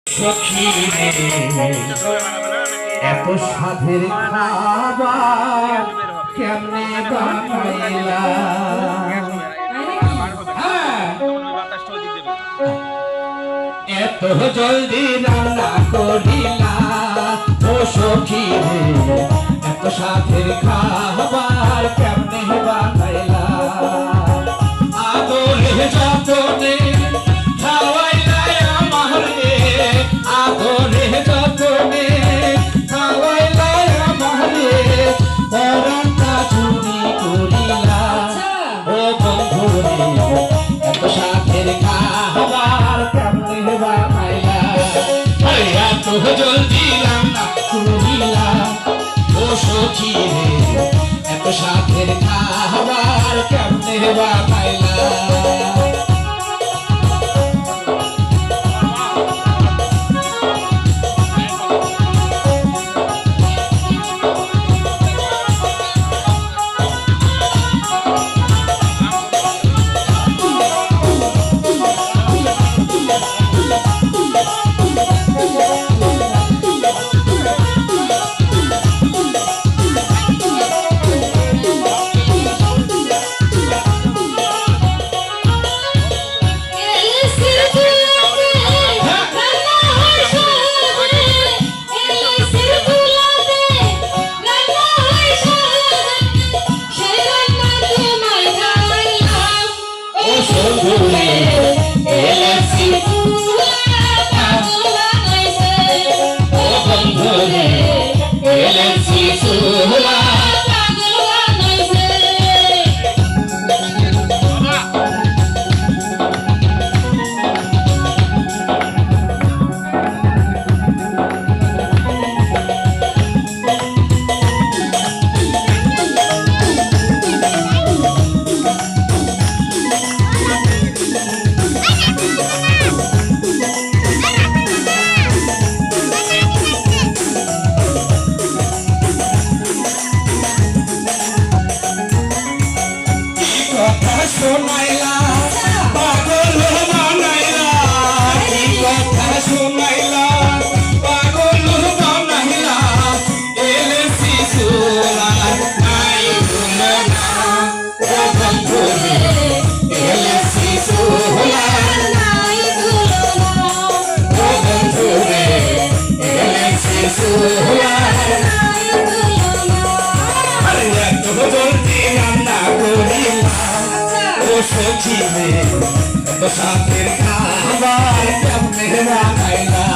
সখী এত স্বাদের খাবার কেমনে বানাইলা এত জলদি রান্না করিলা ও সখী এত স্বাদের খাবার কেমনে বানাইলা আদরে যতনে খাওয়াইলা আমারে আদরে যতনে খাওয়াইলা আমারে পরাটা চুরি করিলা ও বন্ধুরে এত স্বাদের খাবার কেমনে বানাইলা এত জলদি রান্না করিলা ও সখী এত স্বাদের খাবার কেমনে বানাইলা শোনাইলা পাগল বানাইলা কি কথা শোনাইলা পাগল বানাইলা এলে শিশুরা নাই ভুলো না ও বন্ধুরে এলে শিশুরা নাই ভুলো না ও বন্ধুরে এলে শিশুরা নাই ভুলো না আরে এত জলদি রান্না করিলা ও সখী এত স্বাদের খাবার কেমনে বানাইলা